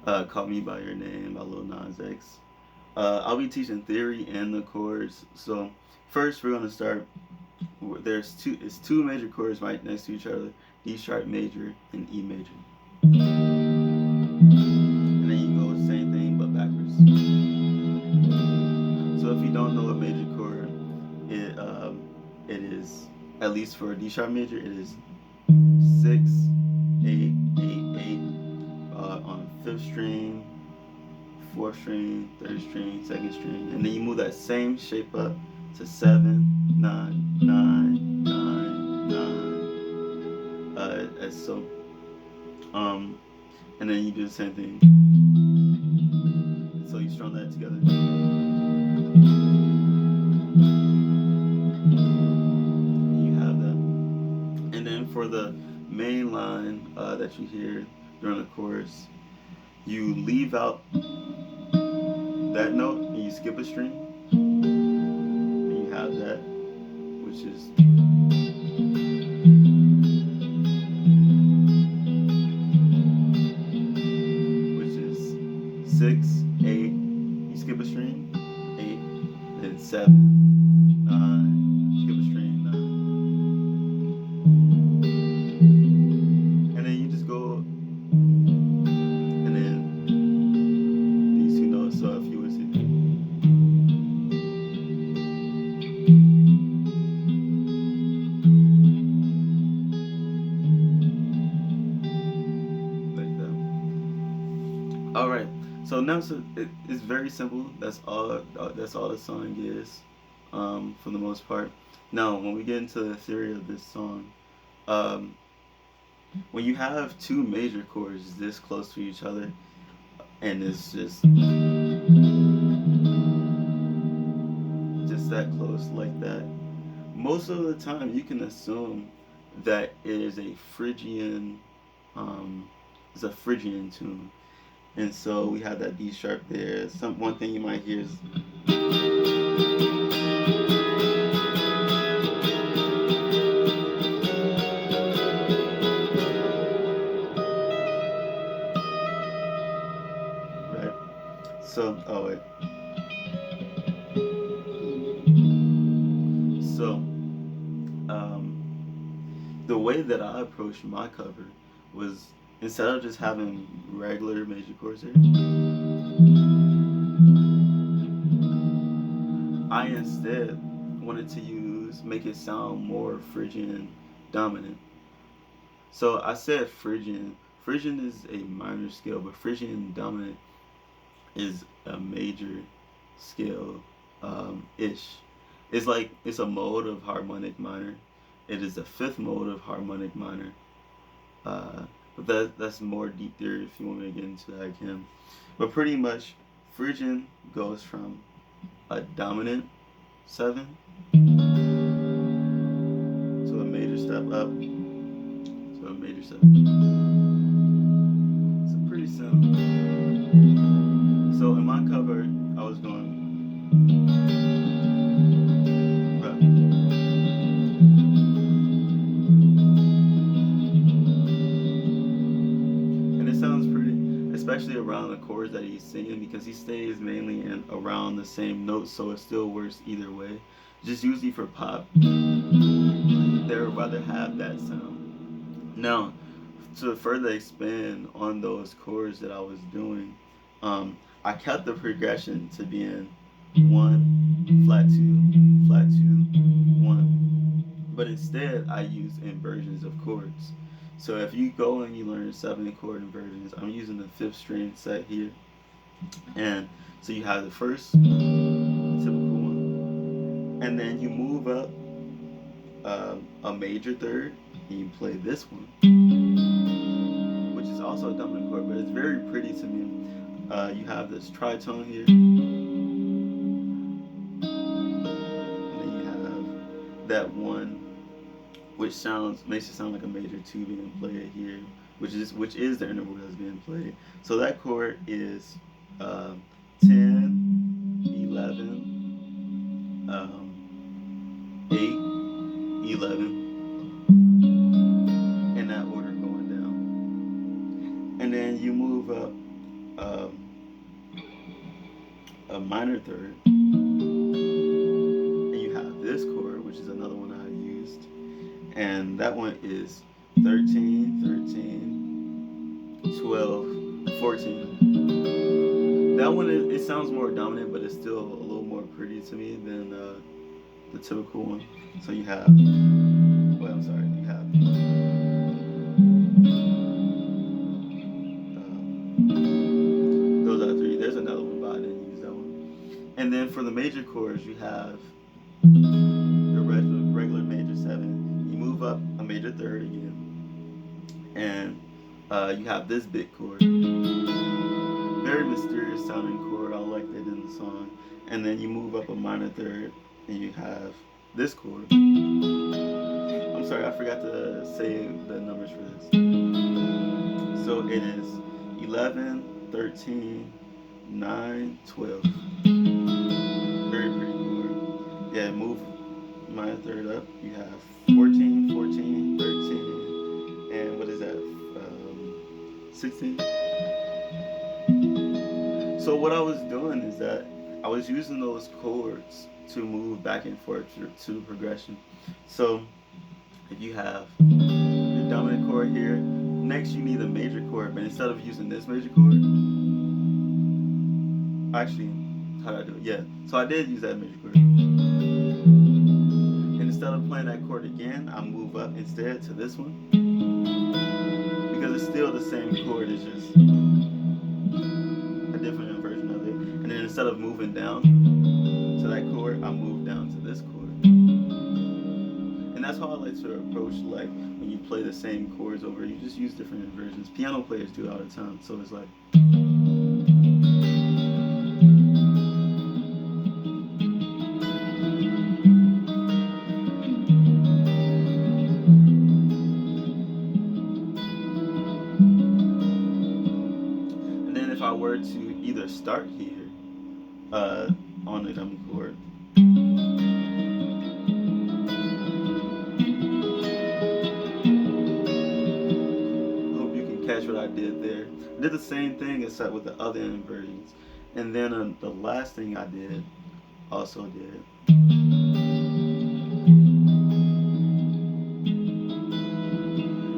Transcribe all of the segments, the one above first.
Call Me By Your Name by Lil Nas X. I'll be teaching theory and the chords. So first we're gonna start. It's two major chords right next to each other: D sharp major and E major. And then you go same thing but backwards. So if you don't know a major chord, it is, at least for a D sharp major, it is 6 8 8 8 on fifth string, fourth string, third string, second string, and then you move that same shape up to 7 9 9 9 9. As so, and then you do the same thing. So you strum that together. You have that, and then for the main line that you hear during the chorus, you leave out that note and you skip a string, and you have that, which is which is 6 8. You skip a string, 8, then 7 9. Skip a string, 9, and then you just go, and then these two notes. So if you would see like that. All right. So now, it's very simple. That's all. That's all the song is, for the most part. Now, when we get into the theory of this song, um, when you have two major chords this close to each other, and it's just that close like that, most of the time you can assume that it is a Phrygian, it's a Phrygian tune. And so we have that D sharp there. One thing you might hear is, right. So oh wait. So the way that I approached my cover was, instead of just having regular major chords here, I instead wanted to make it sound more Phrygian dominant. So I said Phrygian. Phrygian is a minor scale, but Phrygian dominant is a major scale, ish. It's like it's a mode of harmonic minor. It is the fifth mode of harmonic minor. But that's more deep theory. If you want me to get into that, I can. But pretty much, Phrygian goes from a dominant 7 to a major step up to a major 7. It's pretty simple. So in my cover, I was going. And it sounds pretty, especially around the chords that he's singing, because he stays mainly in around the same notes, so it still works either way. Just usually for pop, they would rather have that sound. Now, to further expand on those chords that I was doing, I kept the progression to being 1, flat 2, flat 2, 1. But instead, I use inversions of chords. So if you go and you learn 7 chord inversions, I'm using the fifth string set here. And so you have the first typical one, and then you move up a major third, and you play this one, which is also a dominant chord, but it's very pretty to me. You have this tritone here, and then you have that one, which makes it sound like a major 2 being played here, which is the interval that's being played. So that chord is 10, 11, 8, 11, in that order going down. And then you move up minor third, and you have this chord, which is another one I used, and that one is 13, 13, 12, 14. That one it sounds more dominant, but it's still a little more pretty to me than the typical one. So you have, well, I'm sorry, you have those are three. There's another one, but I didn't use that one. And then for the major chords, you have the regular major seven. You move up a major third again, and you have this big chord. Very mysterious sounding chord. I like that in the song. And then you move up a minor third, and you have this chord. I'm sorry, I forgot to say the numbers for this. So it is 11, 13, 9, 12. Very pretty chord. Yeah, move minor third up. You have 14, 14, 13, and what is that? 16. So what I was doing is that I was using those chords to move back and forth to progression. So if you have your dominant chord here, next you need a major chord, but instead of using this major chord, actually, how did I do it? Yeah, so I did use that major chord. And instead of playing that chord again, I move up instead to this one. Because it's still the same chord, it's just a different inversion of it. And then instead of moving down to that chord, I move down to this chord. And that's how I like to approach, like, when you play the same chords over, you just use different inversions. Piano players do it all the time, so it's like. And then if I were to either start here, on the dominant chord, catch what I did there. I did the same thing except with the other inversions. And then the last thing I did, also did.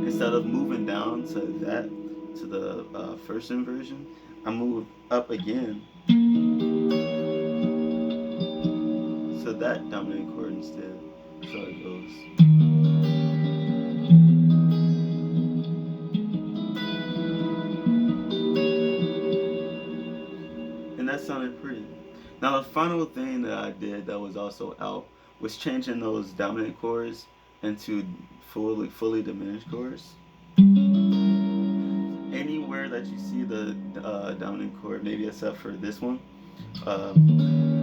Instead of moving down to the first inversion, I moved up again to that dominant chord instead. So it goes. And that sounded pretty. Now the final thing that I did that was also out was changing those dominant chords into fully diminished chords. Anywhere that you see the dominant chord, maybe except for this one,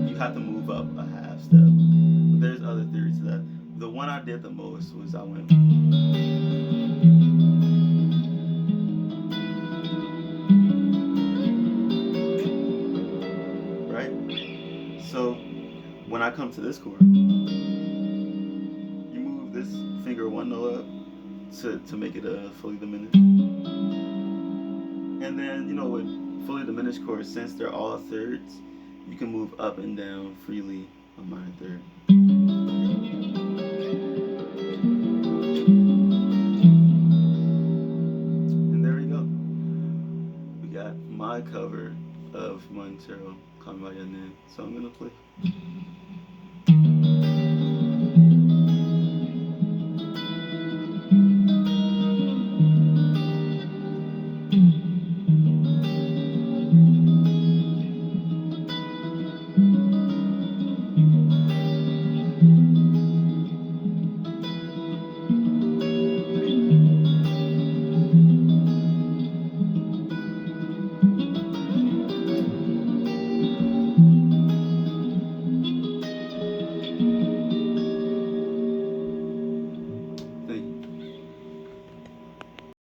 you have to move up a half step. But there's other theories to that. The one I did the most was I went. So when I come to this chord, you move this finger one note up to make it a fully diminished. And then, you know, with fully diminished chords, since they're all thirds, you can move up and down freely a minor third. And there we go. We got my cover of Montero, Call Me By Your Name. So I'm gonna play.